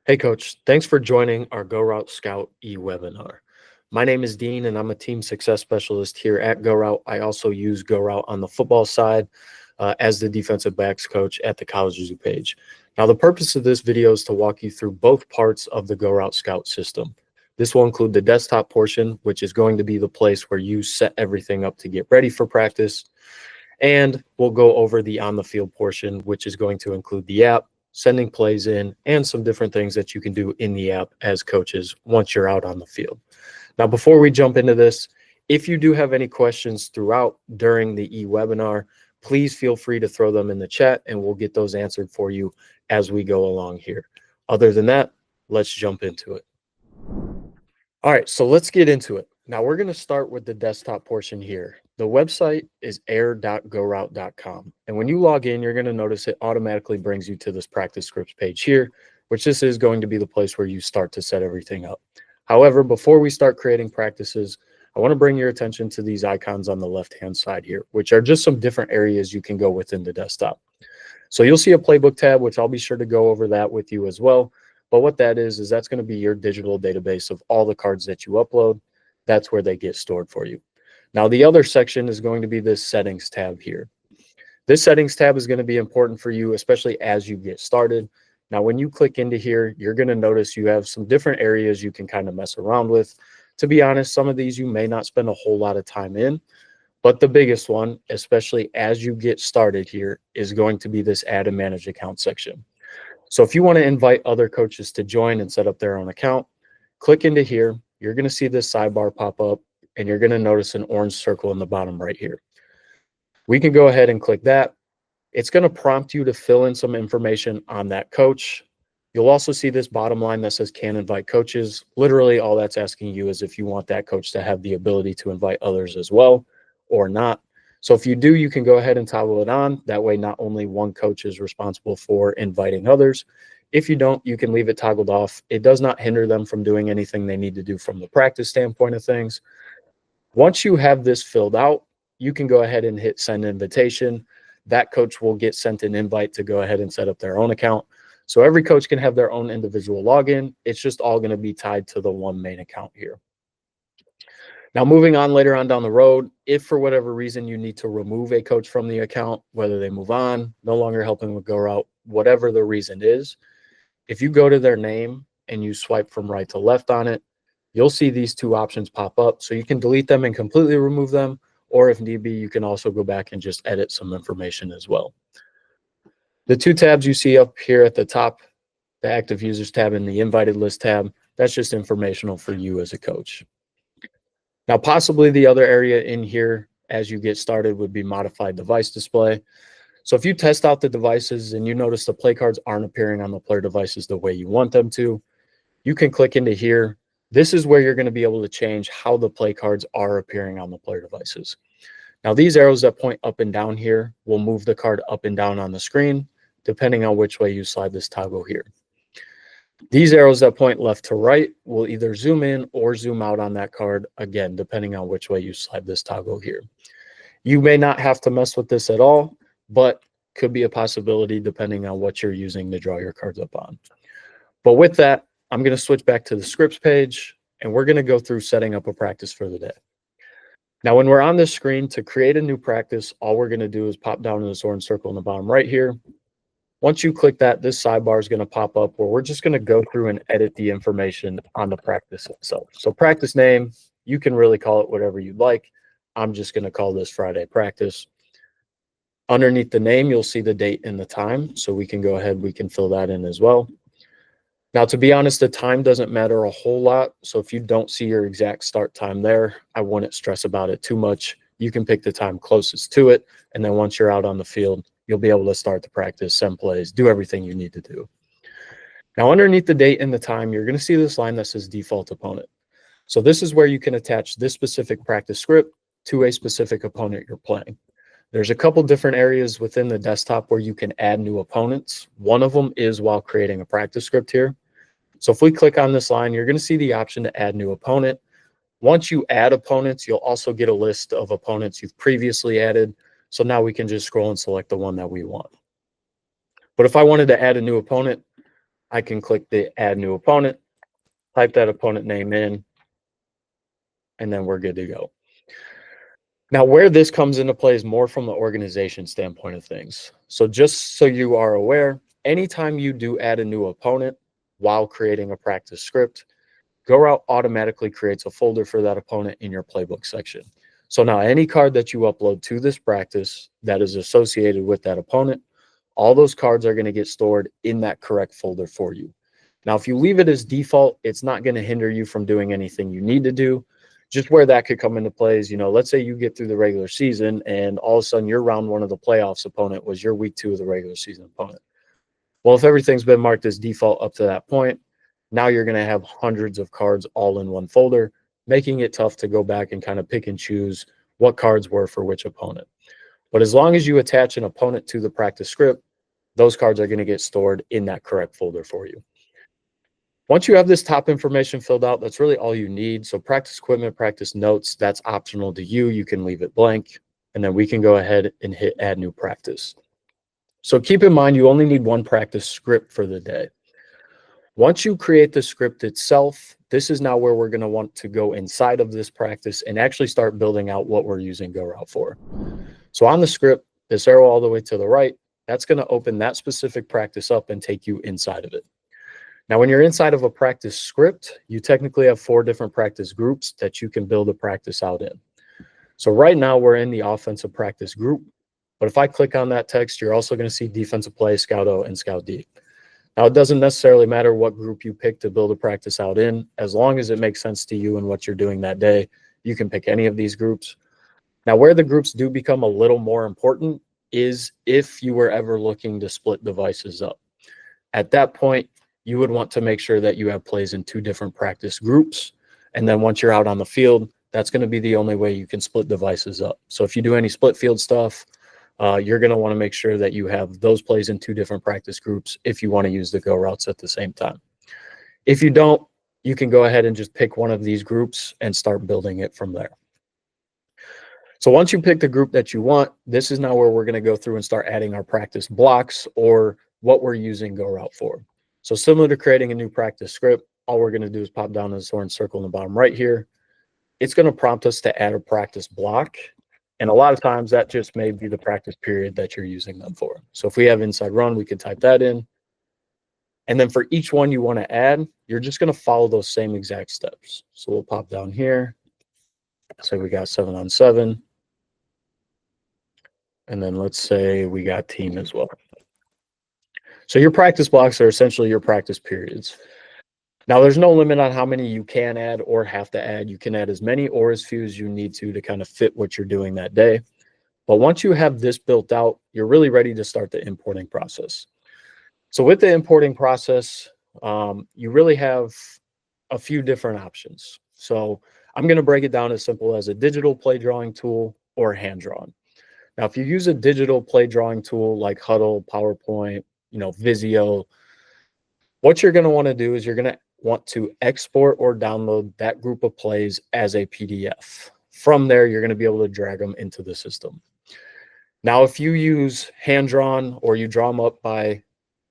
Hey, Coach. Thanks for joining our GoRout Scout e-webinar. My name is Dean, and I'm a team success specialist here at GoRout. I also use GoRout on the football side as the defensive backs coach at the College Zoo page. Now, the purpose of this video is to walk you through both parts of the GoRout Scout system. This will include the desktop portion, which is going to be the place where you set everything up to get ready for practice. And we'll go over the on-the-field portion, which is going to include the app, sending plays in, and some different things that you can do in the app as coaches once you're out on the field. Now, before we jump into this, if you do have any questions throughout during the e-webinar, please feel free to throw them in the chat and we'll get those answered for you as we go along here. Other than that, let's jump into it. All right, so let's get into it. Now we're going to start with the desktop portion here. The website is air.gorout.com. And when you log in, you're going to notice it automatically brings you to this practice scripts page here, which this is going to be the place where you start to set everything up. However, before we start creating practices, I want to bring your attention to these icons on the left-hand side here, which are just some different areas you can go within the desktop. So you'll see a playbook tab, which I'll be sure to go over that with you as well. But what that is that's going to be your digital database of all the cards that you upload. That's where they get stored for you. Now, the other section is going to be this settings tab here. This settings tab is going to be important for you, especially as you get started. Now, when you click into here, you're going to notice you have some different areas you can kind of mess around with. To be honest, some of these you may not spend a whole lot of time in, but the biggest one, especially as you get started here, is going to be this add and manage account section. So if you want to invite other coaches to join and set up their own account, click into here. You're going to see this sidebar pop up, and you're going to notice an orange circle in the bottom right here. We can go ahead and click that. It's going to prompt you to fill in some information on that coach. You'll also see this bottom line that says can invite coaches. Literally all that's asking you is if you want that coach to have the ability to invite others as well or not. So if you do, you can go ahead and toggle it on. That way, not only one coach is responsible for inviting others. If you don't, you can leave it toggled off. It does not hinder them from doing anything they need to do from the practice standpoint of things. Once you have this filled out, you can go ahead and hit send invitation. That coach will get sent an invite to go ahead and set up their own account. So every coach can have their own individual login. It's just all going to be tied to the one main account here. Now, moving on later on down the road, if for whatever reason you need to remove a coach from the account, whether they move on, no longer helping with GoRout, whatever the reason is, if you go to their name and you swipe from right to left on it, you'll see these two options pop up. So you can delete them and completely remove them, or if need be, you can also go back and just edit some information as well. The two tabs you see up here at the top, the active users tab and the invited list tab, that's just informational for you as a coach. Now, possibly the other area in here as you get started would be modified device display. So if you test out the devices and you notice the play cards aren't appearing on the player devices the way you want them to, you can click into here. This is where you're going to be able to change how the play cards are appearing on the player devices. Now, these arrows that point up and down here will move the card up and down on the screen, depending on which way you slide this toggle here. These arrows that point left to right will either zoom in or zoom out on that card, again, depending on which way you slide this toggle here. You may not have to mess with this at all, but could be a possibility depending on what you're using to draw your cards up on. But with that, I'm going to switch back to the scripts page, and we're going to go through setting up a practice for the day. Now, when we're on this screen to create a new practice, all we're going to do is pop down to this orange circle in the bottom right here. Once you click that, this sidebar is going to pop up where we're just going to go through and edit the information on the practice itself. So practice name, you can really call it whatever you'd like. I'm just going to call this Friday practice. Underneath the name, you'll see the date and the time. So we can go ahead, we can fill that in as well. Now, to be honest, the time doesn't matter a whole lot. So if you don't see your exact start time there, I wouldn't stress about it too much. You can pick the time closest to it. And then once you're out on the field, you'll be able to start the practice, send plays, do everything you need to do. Now, underneath the date and the time, you're going to see this line that says default opponent. So this is where you can attach this specific practice script to a specific opponent you're playing. There's a couple different areas within the desktop where you can add new opponents. One of them is while creating a practice script here. So if we click on this line, you're going to see the option to add new opponent. Once you add opponents, you'll also get a list of opponents you've previously added. So now we can just scroll and select the one that we want. But if I wanted to add a new opponent, I can click the add new opponent, type that opponent name in, and then we're good to go. Now, where this comes into play is more from the organization standpoint of things. So just so you are aware, anytime you do add a new opponent while creating a practice script, GoRout automatically creates a folder for that opponent in your playbook section. So now any card that you upload to this practice that is associated with that opponent, all those cards are going to get stored in that correct folder for you. Now, if you leave it as default, it's not going to hinder you from doing anything you need to do. Just where that could come into play is, let's say you get through the regular season and all of a sudden your round one of the playoffs opponent was your week 2 of the regular season opponent. Well, if everything's been marked as default up to that point, now you're going to have hundreds of cards all in one folder, making it tough to go back and kind of pick and choose what cards were for which opponent. But as long as you attach an opponent to the practice script, those cards are going to get stored in that correct folder for you. Once you have this top information filled out, that's really all you need. So practice equipment, practice notes, that's optional to you. You can leave it blank, and then we can go ahead and hit add new practice. So keep in mind, you only need one practice script for the day. Once you create the script itself, this is now where we're going to want to go inside of this practice and actually start building out what we're using GoRout for. So on the script, this arrow all the way to the right, that's going to open that specific practice up and take you inside of it. Now, when you're inside of a practice script, you technically have 4 different practice groups that you can build a practice out in. So right now we're in the offensive practice group, but if I click on that text, you're also going to see defensive play, Scout O, and Scout D. Now, it doesn't necessarily matter what group you pick to build a practice out in. As long as it makes sense to you and what you're doing that day, you can pick any of these groups. Now, where the groups do become a little more important is if you were ever looking to split devices up. At that point, you would want to make sure that you have plays in 2 different practice groups. And then once you're out on the field, that's going to be the only way you can split devices up. So if you do any split field stuff, you're going to want to make sure that you have those plays in 2 different practice groups if you want to use the go routes at the same time. If you don't, you can go ahead and just pick one of these groups and start building it from there. So once you pick the group that you want, this is now where we're going to go through and start adding our practice blocks or what we're using GoRout for. So similar to creating a new practice script, all we're going to do is pop down this orange circle in the bottom right here. It's going to prompt us to add a practice block. And a lot of times that just may be the practice period that you're using them for. So if we have inside run, we could type that in. And then for each one you want to add, you're just going to follow those same exact steps. So we'll pop down here. So we got 7-on-7. And then let's say we got team as well. So your practice blocks are essentially your practice periods. Now, there's no limit on how many you can add or have to add. You can add as many or as few as you need to kind of fit what you're doing that day. But once you have this built out, you're really ready to start the importing process. So with the importing process, you really have a few different options. So I'm going to break it down as simple as a digital play drawing tool or hand drawn. Now, if you use a digital play drawing tool like Huddle, PowerPoint, Visio, what you're going to want to do is you're going to want to export or download that group of plays as a PDF. From there, you're going to be able to drag them into the system. Now, if you use hand drawn or you draw them up by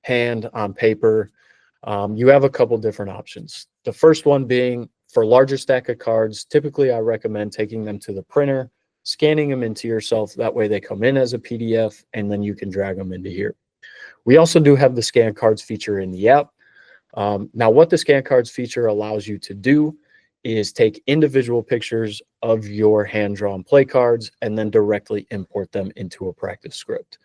hand on paper, you have a couple different options. The first one being for larger stack of cards, typically I recommend taking them to the printer, scanning them into yourself. That way they come in as a PDF and then you can drag them into here. We also do have the scan cards feature in the app. Now, what the scan cards feature allows you to do is take individual pictures of your hand-drawn play cards and then directly import them into a practice script.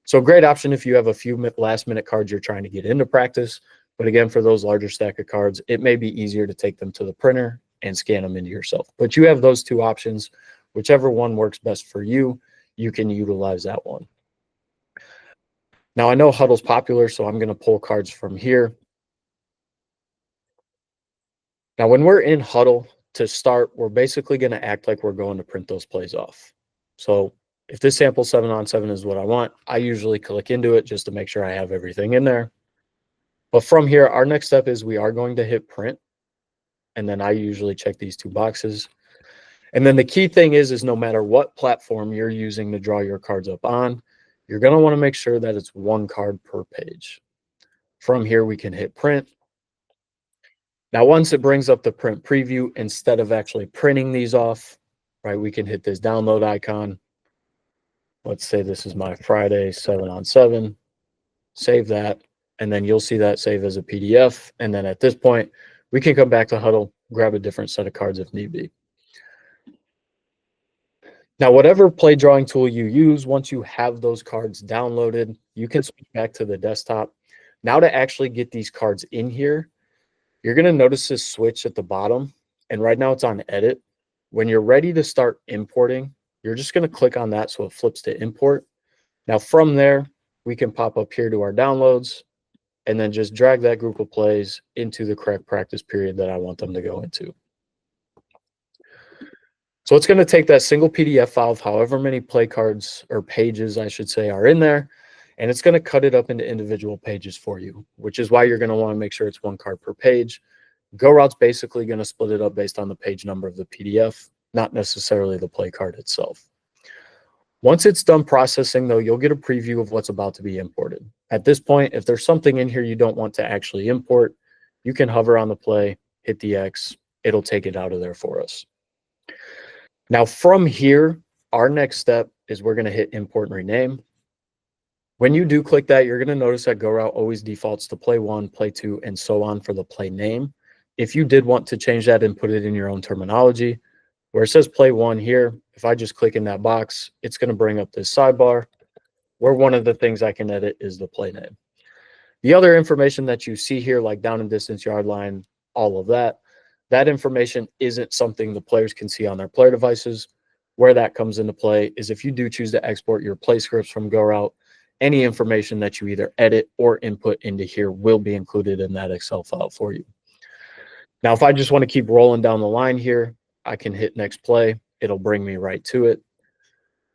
So great option if you have a few last-minute cards you're trying to get into practice. But again, for those larger stack of cards, it may be easier to take them to the printer and scan them into yourself. But you have those 2 options. Whichever one works best for you, you can utilize that one. Now, I know Huddle's popular, so I'm going to pull cards from here. Now, when we're in Huddle to start, we're basically going to act like we're going to print those plays off. So if this sample 7-on-7 is what I want, I usually click into it just to make sure I have everything in there. But from here, our next step is we are going to hit print. And then I usually check these 2 boxes. And then the key thing is no matter what platform you're using to draw your cards up on, you're going to want to make sure that it's 1 card per page. From here, we can hit print. Now, once it brings up the print preview, instead of actually printing these off, right, we can hit this download icon. Let's say this is my Friday 7-on-7. Save that, and then you'll see that save as a PDF. And then at this point, we can come back to Huddle, grab a different set of cards if need be. Now, whatever play drawing tool you use, once you have those cards downloaded, you can switch back to the desktop. Now to actually get these cards in here, you're going to notice this switch at the bottom, and right now it's on edit. When you're ready to start importing, you're just going to click on that so it flips to import. Now from there, we can pop up here to our downloads and then just drag that group of plays into the correct practice period that I want them to go into. So it's going to take that single PDF file of however many play cards or pages, I should say, are in there, and it's going to cut it up into individual pages for you, which is why you're going to want to make sure it's one card per page. GoRout's basically going to split it up based on the page number of the PDF, not necessarily the play card itself. Once it's done processing, though, you'll get a preview of what's about to be imported. At this point, if there's something in here you don't want to actually import, you can hover on the play, hit the X, it'll take it out of there for us. Now from here, our next step is we're going to hit import and rename. When you do click that, you're going to notice that GoRout always defaults to play 1, play 2, and so on for the play name. If you did want to change that and put it in your own terminology, where it says play 1 here, if I just click in that box, it's going to bring up this sidebar where one of the things I can edit is the play name. The other information that you see here, like down and distance, yard line, all of that, that information isn't something the players can see on their player devices. Where that comes into play is if you do choose to export your play scripts from GoRout, any information that you either edit or input into here will be included in that Excel file for you. Now, if I just want to keep rolling down the line here, I can hit next play. It'll bring me right to it.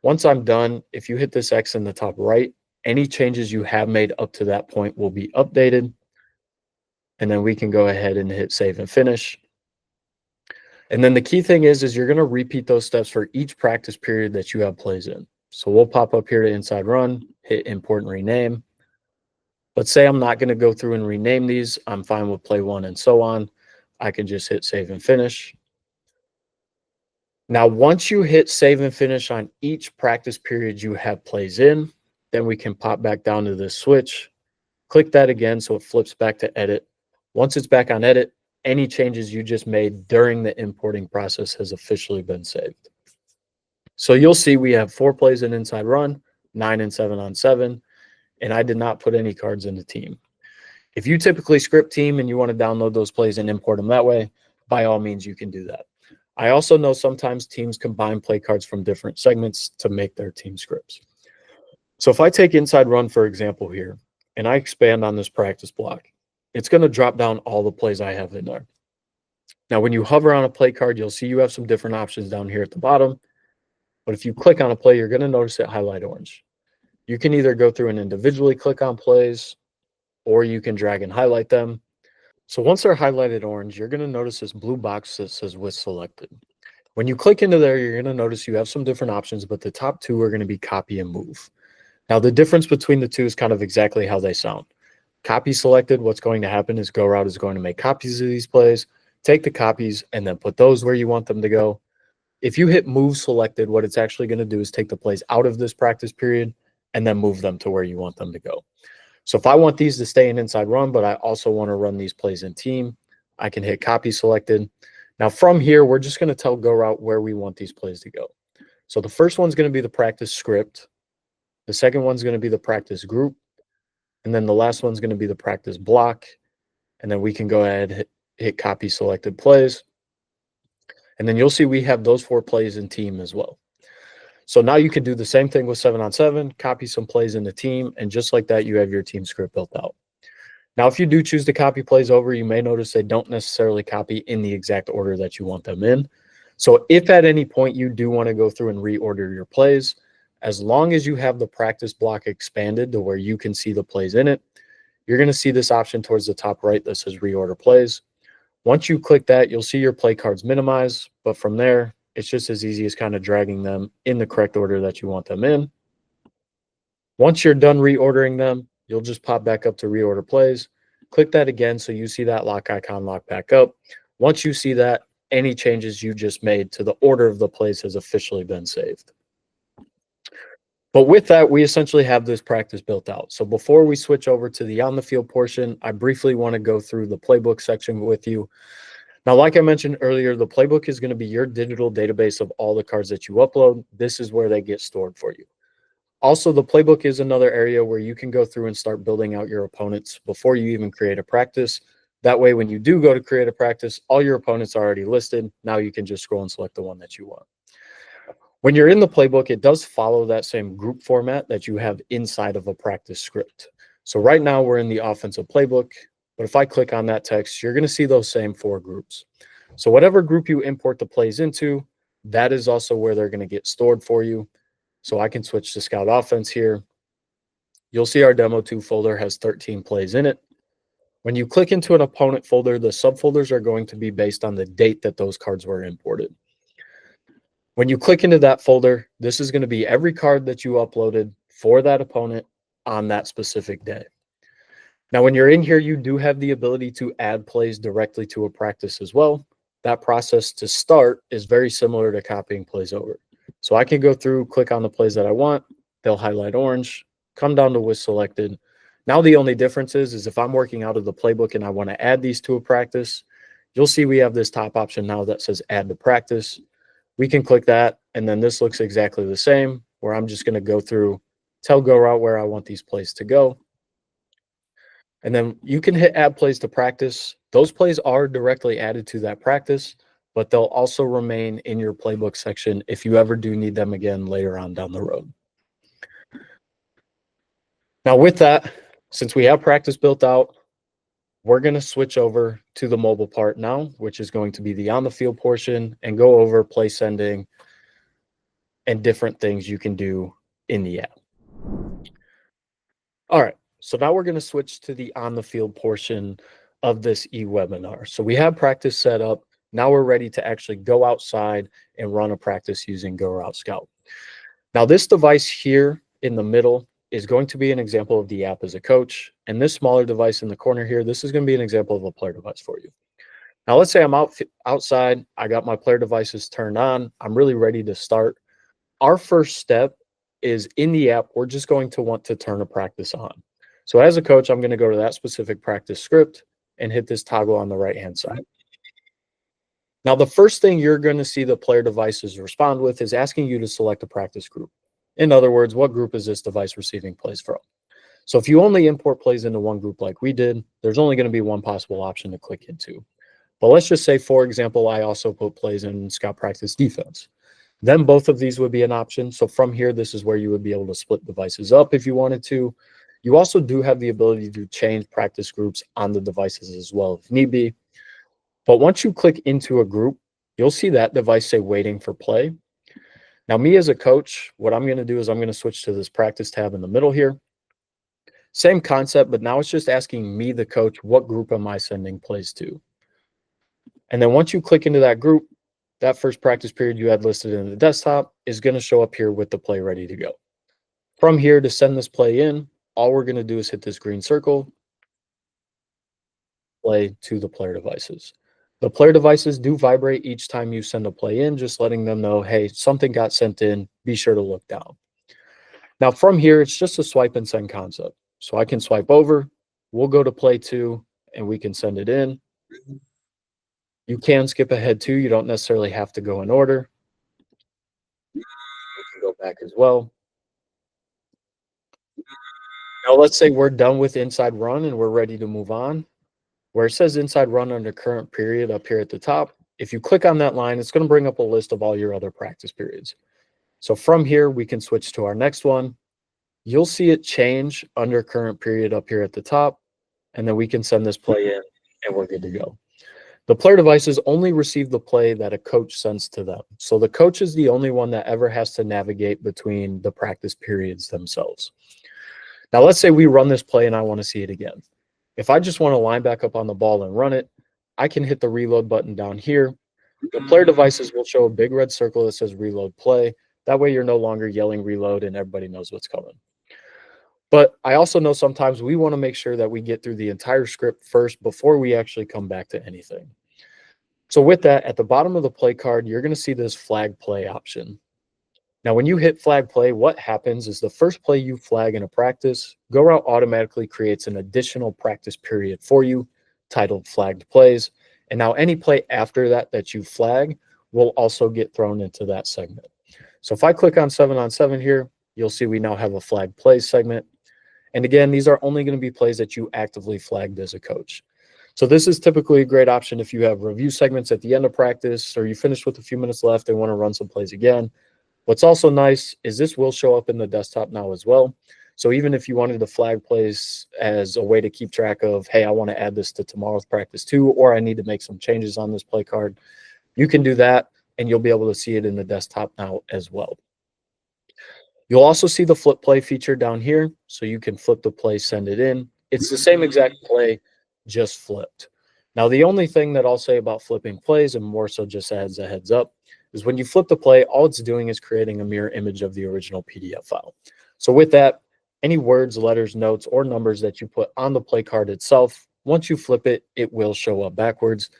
Once I'm done, if you hit this X in the top right, any changes you have made up to that point will be updated. And then we can go ahead and hit save and finish. And then the key thing is you're going to repeat those steps for each practice period that you have plays in. So we'll pop up here to inside run, hit import and rename. Let's say I'm not going to go through and rename these. I'm fine with play 1 and so on. I can just hit save and finish. Now, once you hit save and finish on each practice period you have plays in, then we can pop back down to this switch, click that again so it flips back to edit. Once it's back on edit, any changes you just made during the importing process has officially been saved. So you'll see we have 4 plays in inside run, 9 and 7-on-7, and I did not put any cards in the team. If you typically script team and you want to download those plays and import them that way, by all means, you can do that. I also know sometimes teams combine play cards from different segments to make their team scripts. So if I take inside run, for example, here, and I expand on this practice block, it's going to drop down all the plays I have in there. Now, when you hover on a play card, you'll see you have some different options down here at the bottom. But if you click on a play, you're going to notice it highlight orange. You can either go through and individually click on plays, or you can drag and highlight them. So once they're highlighted orange, you're going to notice this blue box that says with selected. When you click into there, you're going to notice you have some different options, but the top 2 are going to be copy and move. Now, the difference between the 2 is kind of exactly how they sound. Copy selected, what's going to happen is GoRout is going to make copies of these plays, take the copies, and then put those where you want them to go. If you hit move selected, what it's actually going to do is take the plays out of this practice period and then move them to where you want them to go. So if I want these to stay in inside run, but I also want to run these plays in team, I can hit copy selected. Now from here, we're just going to tell GoRout where we want these plays to go. So the first one's going to be the practice script. The second one's going to be the practice group. And then the last one's going to be the practice block. And then we can go ahead, hit copy selected plays. And then you'll see we have those 4 plays in team as well. So now you can do the same thing with 7-on-7, copy some plays in the team, and just like that, you have your team script built out. Now, if you do choose to copy plays over, you may notice they don't necessarily copy in the exact order that you want them in. So if at any point you do want to go through and reorder your plays, as long as you have the practice block expanded to where you can see the plays in it, you're going to see this option towards the top right that says reorder plays. Once you click that, you'll see your play cards minimize, but from there, it's just as easy as kind of dragging them in the correct order that you want them in. Once you're done reordering them, you'll just pop back up to reorder plays. Click that again so you see that lock icon lock back up. Once you see that, any changes you just made to the order of the plays has officially been saved. But with that, we essentially have this practice built out. So before we switch over to the on the field portion, I briefly want to go through the playbook section with you. Now, like I mentioned earlier, the playbook is going to be your digital database of all the cards that you upload. This is where they get stored for you. Also, the playbook is another area where you can go through and start building out your opponents before you even create a practice. That way, when you do go to create a practice, all your opponents are already listed. Now you can just scroll and select the one that you want. When you're in the playbook, it does follow that same group format that you have inside of a practice script. So right now we're in the offensive playbook, but if I click on that text, you're going to see those same 4 groups. So whatever group you import the plays into, that is also where they're going to get stored for you. So I can switch to Scout Offense here. You'll see our Demo 2 folder has 13 plays in it. When you click into an opponent folder, the subfolders are going to be based on the date that those cards were imported. When you click into that folder, this is going to be every card that you uploaded for that opponent on that specific day. Now, when you're in here, you do have the ability to add plays directly to a practice as well. That process to start is very similar to copying plays over. So I can go through, click on the plays that I want. They'll highlight orange, come down to with selected. Now, the only difference is if I'm working out of the playbook and I want to add these to a practice, you'll see we have this top option now that says add to practice. We can click that, and then this looks exactly the same, where I'm just going to go through, tell GoRout where I want these plays to go. And then you can hit add plays to practice. Those plays are directly added to that practice, but they'll also remain in your playbook section if you ever do need them again later on down the road. Now with that, since we have practice built out, we're going to switch over to the mobile part now, which is going to be the on the field portion, and go over play sending and different things you can do in the app. All right, so now we're going to switch to the on the field portion of this e-webinar. So we have practice set up. Now we're ready to actually go outside and run a practice using GoRout Scout. Now this device here in the middle is going to be an example of the app as a coach. And this smaller device in the corner here, this is going to be an example of a player device for you. Now, let's say I'm outside. I got my player devices turned on. I'm really ready to start. Our first step is in the app, we're just going to want to turn a practice on. So as a coach, I'm going to go to that specific practice script and hit this toggle on the right-hand side. Now, the first thing you're going to see the player devices respond with is asking you to select a practice group. In other words, what group is this device receiving plays from? So if you only import plays into one group like we did, there's only going to be one possible option to click into. But let's just say, for example, I also put plays in Scout Practice Defense. Then both of these would be an option. So from here, this is where you would be able to split devices up if you wanted to. You also do have the ability to change practice groups on the devices as well if need be. But once you click into a group, you'll see that device say waiting for play. Now, me as a coach, what I'm going to do is I'm going to switch to this practice tab in the middle here. Same concept, but now it's just asking me, the coach, what group am I sending plays to? And then once you click into that group, that first practice period you had listed in the desktop is going to show up here with the play ready to go. From here, to send this play in, all we're going to do is hit this green circle, play to the player devices. The player devices do vibrate each time you send a play in, just letting them know, hey, something got sent in, be sure to look down. Now from here, it's just a swipe and send concept. So I can swipe over, we'll go to play 2, and we can send it in. You can skip ahead too. You don't necessarily have to go in order. You can go back as well. Now let's say we're done with inside run and we're ready to move on. Where it says inside run under current period up here at the top, if you click on that line, it's going to bring up a list of all your other practice periods. So from here, we can switch to our next one. You'll see it change under current period up here at the top, and then we can send this play in and we're good to go. The player devices only receive the play that a coach sends to them. So the coach is the only one that ever has to navigate between the practice periods themselves. Now, let's say we run this play and I want to see it again. If I just want to line back up on the ball and run it, I can hit the reload button down here. The player devices will show a big red circle that says reload play. That way you're no longer yelling reload and everybody knows what's coming. But I also know sometimes we want to make sure that we get through the entire script first before we actually come back to anything. So with that, at the bottom of the play card, you're going to see this flag play option. Now, when you hit flag play, what happens is the first play you flag in a practice, GoRout automatically creates an additional practice period for you titled flagged plays. And now any play after that that you flag will also get thrown into that segment. So if I click on 7-on-7 here, you'll see we now have a flag plays segment. And again, these are only going to be plays that you actively flagged as a coach. So this is typically a great option if you have review segments at the end of practice or you finish with a few minutes left and want to run some plays again. What's also nice is this will show up in the desktop now as well. So even if you wanted to flag plays as a way to keep track of, hey, I want to add this to tomorrow's practice too, or I need to make some changes on this play card, you can do that and you'll be able to see it in the desktop now as well. You'll also see the flip play feature down here. So you can flip the play, send it in. It's the same exact play, just flipped. Now, the only thing that I'll say about flipping plays, and more so just as a heads up, is when you flip the play, all it's doing is creating a mirror image of the original PDF file. So with that, any words, letters, notes, or numbers that you put on the play card itself, once you flip it, it will show up backwards.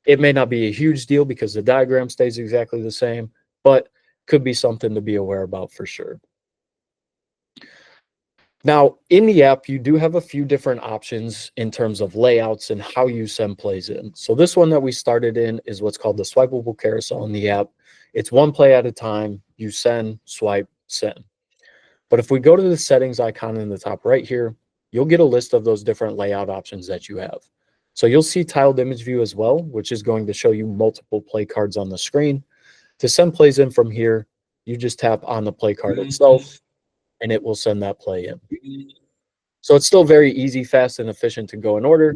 It may not be a huge deal because the diagram stays exactly the same, but could be something to be aware about for sure. Now, in the app, you do have a few different options in terms of layouts and how you send plays in. So this one that we started in is what's called the swipeable carousel in the app. It's one play at a time. You send, swipe, send. But if we go to the settings icon in the top right here, you'll get a list of those different layout options that you have. So you'll see tiled image view as well, which is going to show you multiple play cards on the screen. To send plays in from here, you just tap on the play card itself, and it will send that play in. So it's still very easy, fast, and efficient to go in order,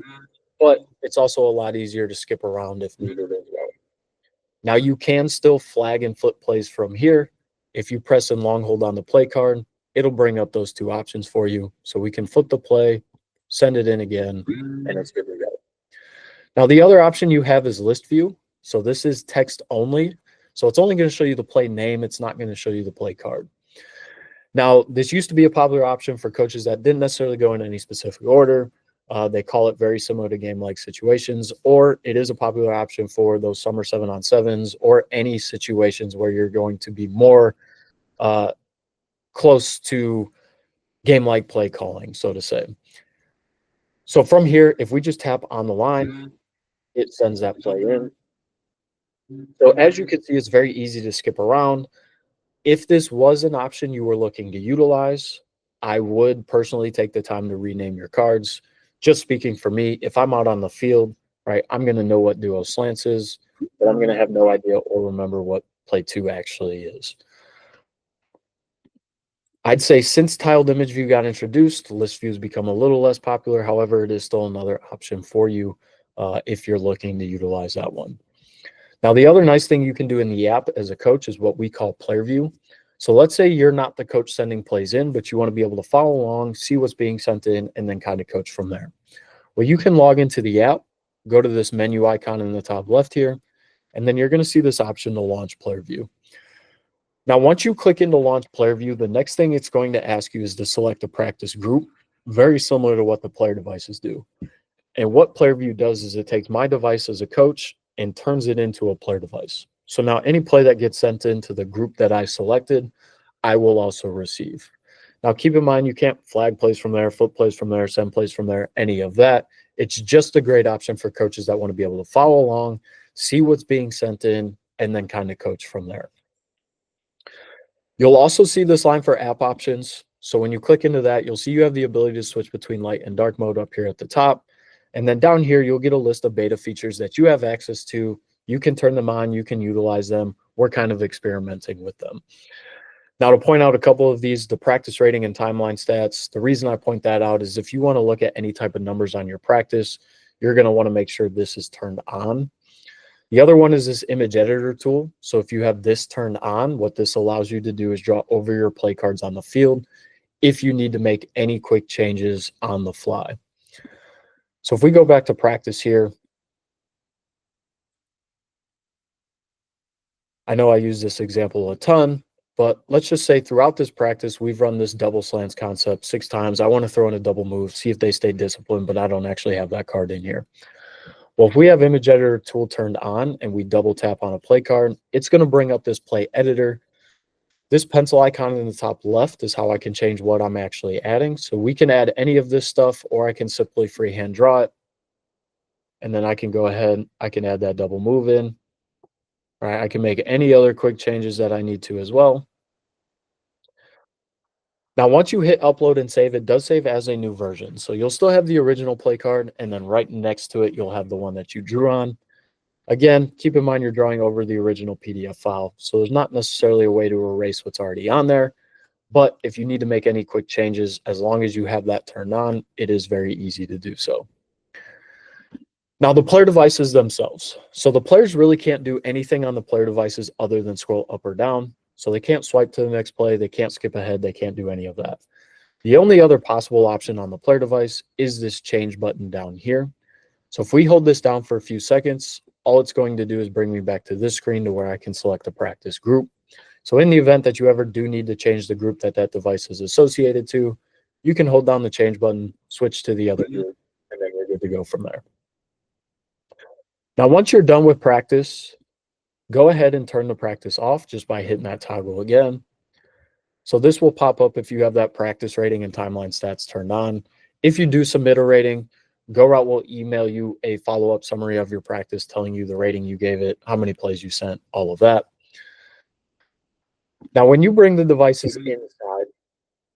but it's also a lot easier to skip around if needed as well. Now you can still flag and flip plays from here. If you press and long hold on the play card, it'll bring up those two options for you. So we can flip the play, send it in again, and it's good to go. Now the other option you have is list view. So this is text only. So it's only going to show you the play name. It's not going to show you the play card. Now, this used to be a popular option for coaches that didn't necessarily go in any specific order. They call it very similar to game-like situations, or it is a popular option for those summer 7-on-7s or any situations where you're going to be more close to game-like play calling, so to say. So from here, if we just tap on the line, it sends that play in. So as you can see, it's very easy to skip around. If this was an option you were looking to utilize, I would personally take the time to rename your cards. Just speaking for me, if I'm out on the field, right, I'm going to know what duo slants is, but I'm going to have no idea or remember what play 2 actually is. I'd say since tiled image view got introduced, list views become a little less popular. However, it is still another option for you if you're looking to utilize that one. Now, the other nice thing you can do in the app as a coach is what we call player view. So let's say you're not the coach sending plays in, but you want to be able to follow along, see what's being sent in, and then kind of coach from there. Well, you can log into the app, go to this menu icon in the top left here, and then you're going to see this option to launch player view. Now, once you click into launch player view, the next thing it's going to ask you is to select a practice group, very similar to what the player devices do. And what player view does is it takes my device as a coach and turns it into a player device. So now any play that gets sent into the group that I selected, I will also receive. Now keep in mind, you can't flag plays from there, flip plays from there, send plays from there, any of that. It's just a great option for coaches that want to be able to follow along, see what's being sent in, and then kind of coach from there. You'll also see this line for app options. So when you click into that, you'll see you have the ability to switch between light and dark mode up here at the top. And then down here, you'll get a list of beta features that you have access to. You can turn them on, you can utilize them. We're kind of experimenting with them. Now, to point out a couple of these, the practice rating and timeline stats, the reason I point that out is if you want to look at any type of numbers on your practice, you're going to want to make sure this is turned on. The other one is this image editor tool. So if you have this turned on, what this allows you to do is draw over your play cards on the field if you need to make any quick changes on the fly. So if we go back to practice here, I know I use this example a ton, but let's just say throughout this practice, we've run this double slants concept 6 times. I want to throw in a double move, see if they stay disciplined, but I don't actually have that card in here. Well, if we have image editor tool turned on and we double tap on a play card, it's going to bring up this play editor. This pencil icon in the top left is how I can change what I'm actually adding. So we can add any of this stuff, or I can simply freehand draw it. And then I can go ahead, I can add that double move in. Right, I can make any other quick changes that I need to as well. Now, once you hit upload and save, it does save as a new version. So you'll still have the original play card, and then right next to it, you'll have the one that you drew on. Again, keep in mind you're drawing over the original PDF file. So there's not necessarily a way to erase what's already on there. But if you need to make any quick changes, as long as you have that turned on, it is very easy to do so. Now, the player devices themselves. So the players really can't do anything on the player devices other than scroll up or down. So they can't swipe to the next play. They can't skip ahead. They can't do any of that. The only other possible option on the player device is this change button down here. So if we hold this down for a few seconds, all it's going to do is bring me back to this screen to where I can select a practice group. So in the event that you ever do need to change the group that that device is associated to, you can hold down the change button, switch to the other group, and then you're good to go from there. Now, once you're done with practice, go ahead and turn the practice off just by hitting that toggle again. So this will pop up if you have that practice rating and timeline stats turned on. If you do submit a rating, GoRout will email you a follow-up summary of your practice telling you the rating you gave it, how many plays you sent, all of that. Now, when you bring the devices inside,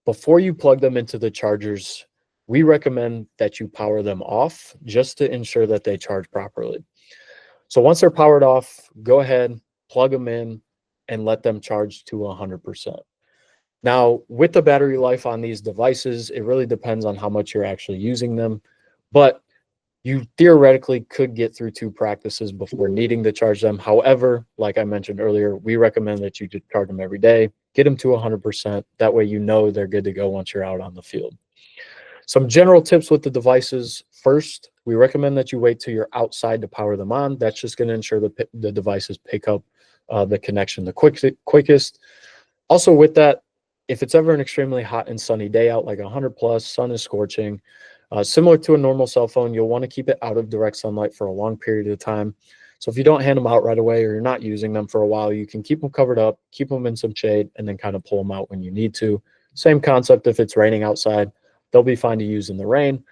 before you plug them into the chargers, we recommend that you power them off just to ensure that they charge properly. So once they're powered off, go ahead, plug them in, and let them charge to 100%. Now, with the battery life on these devices, it really depends on how much you're actually using them, but you theoretically could get through 2 practices before needing to charge them. However, like I mentioned earlier, we recommend that you just charge them every day, get them to 100%. That way you know they're good to go once you're out on the field. Some general tips with the devices. First, we recommend that you wait till you're outside to power them on. That's just going to ensure the devices pick up the connection the quickest. Also with that, if it's ever an extremely hot and sunny day out, like 100 plus, sun is scorching, similar to a normal cell phone, you'll want to keep it out of direct sunlight for a long period of time. So if you don't hand them out right away or you're not using them for a while, you can keep them covered up, keep them in some shade, and then kind of pull them out when you need to. Same concept if it's raining outside. They'll be fine to use in the rain.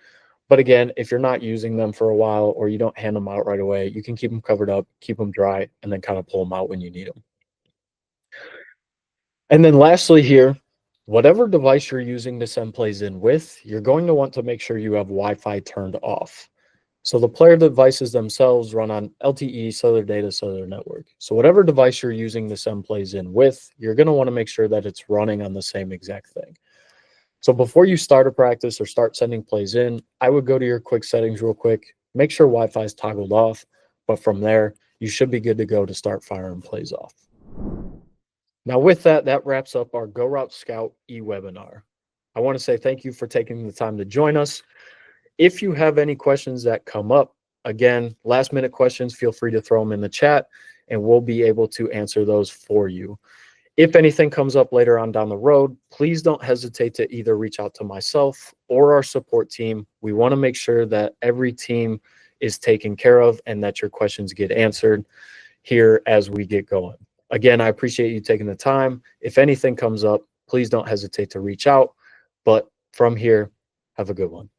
But again, if you're not using them for a while or you don't hand them out right away, you can keep them covered up, keep them dry, and then kind of pull them out when you need them. And then lastly here, whatever device you're using to send plays in with, you're going to want to make sure you have Wi-Fi turned off. So the player devices themselves run on LTE, cellular data, cellular network. So whatever device you're using to send plays in with, you're going to want to make sure that it's running on the same exact thing. So before you start a practice or start sending plays in, I would go to your quick settings real quick, make sure Wi-Fi is toggled off, but from there, you should be good to go to start firing plays off. Now with that, that wraps up our GoRout Scout e-webinar. I want to say thank you for taking the time to join us. If you have any questions that come up, again, last minute questions, feel free to throw them in the chat and we'll be able to answer those for you. If anything comes up later on down the road, please don't hesitate to either reach out to myself or our support team. We want to make sure that every team is taken care of and that your questions get answered here as we get going. Again, I appreciate you taking the time. If anything comes up, please don't hesitate to reach out. But from here, have a good one.